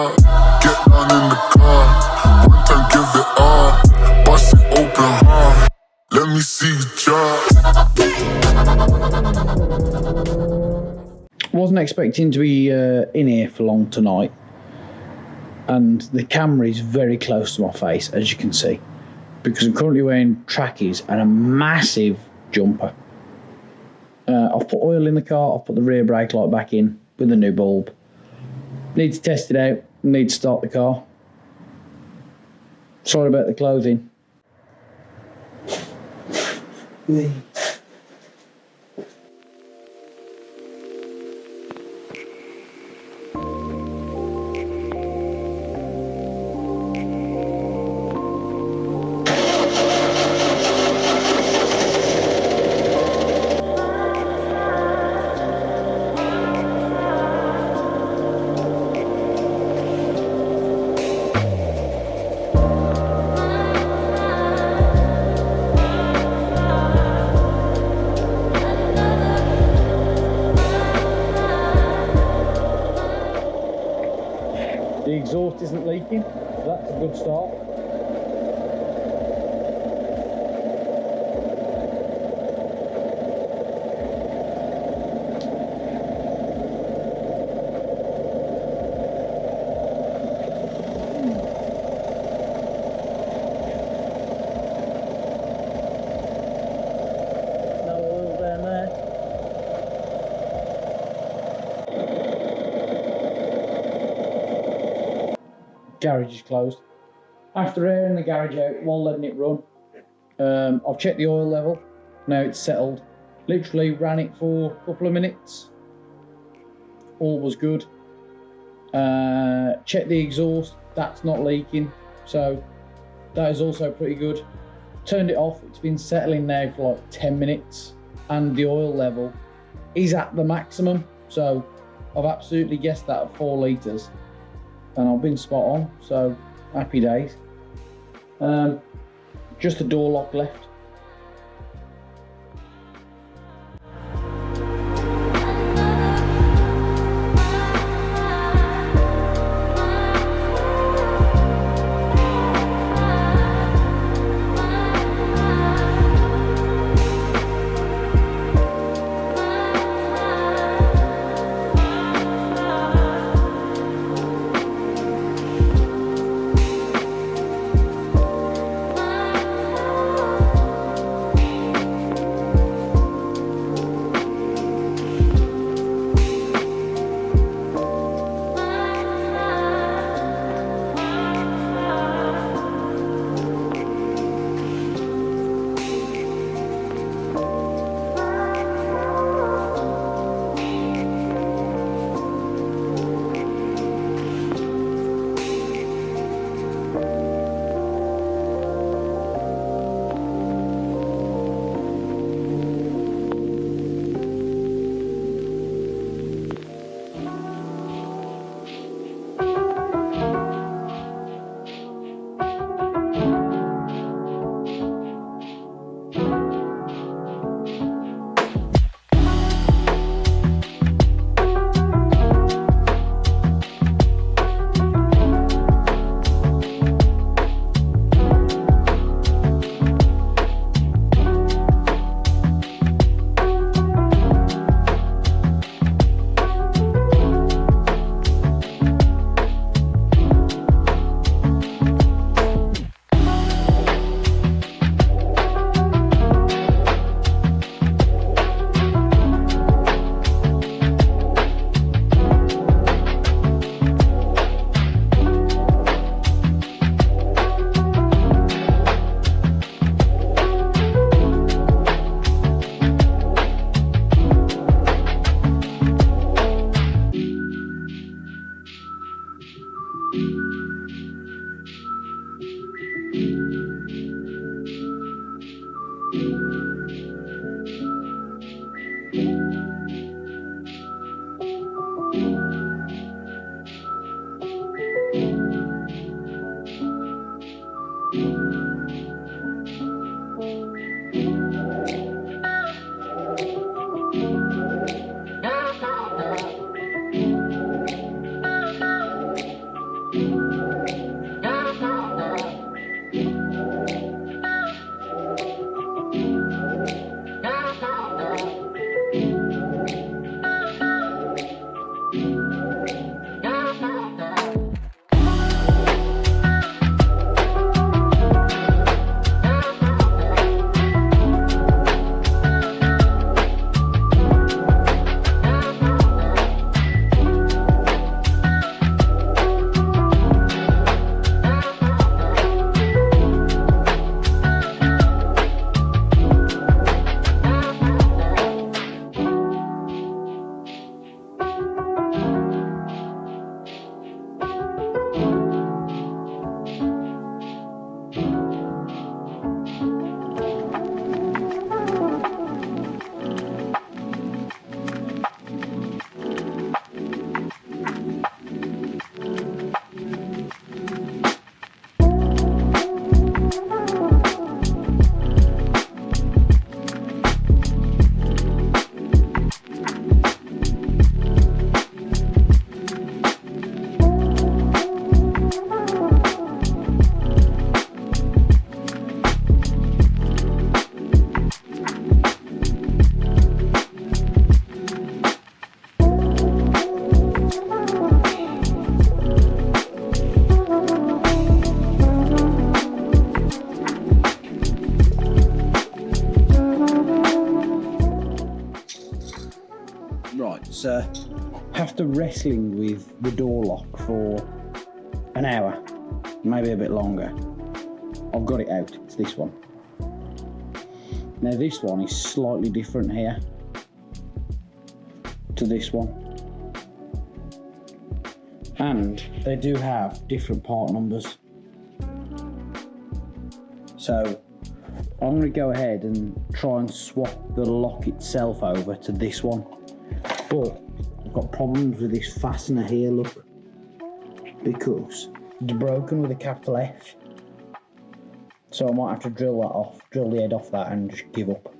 out. Get down in the car. One time give it all. Bust it open hard. Let me see you drop. Wasn't expecting to be in here for long tonight, and the camera is very close to my face, as you can see, because I'm currently wearing trackies and a massive jumper. I've put oil in the car, I've put the rear brake light back in with the new bulb. Need to test it out, need to start the car. Sorry about the clothing. The exhaust isn't leaking, so that's a good start. No oil down there. Garage is closed. After airing the garage out while letting it run, I've checked the oil level. Now it's settled. Literally ran it for a couple of minutes. All was good. Checked the exhaust. That's not leaking. So that is also pretty good. Turned it off. It's been settling now for like 10 minutes. And the oil level is at the maximum. So I've absolutely guessed that at 4 litres. And I've been spot on, so happy days. Just the door lock left. was after wrestling with the door lock for an hour, maybe a bit longer, I've got it out. It's this one. Now this one is slightly different here to this one, and they do have different part numbers. So I'm going to go ahead and try and swap the lock itself over to this one, but I've got problems with this fastener here, look, because it's broken with a capital F. So I might have to drill that off, drill the head off that and just give up.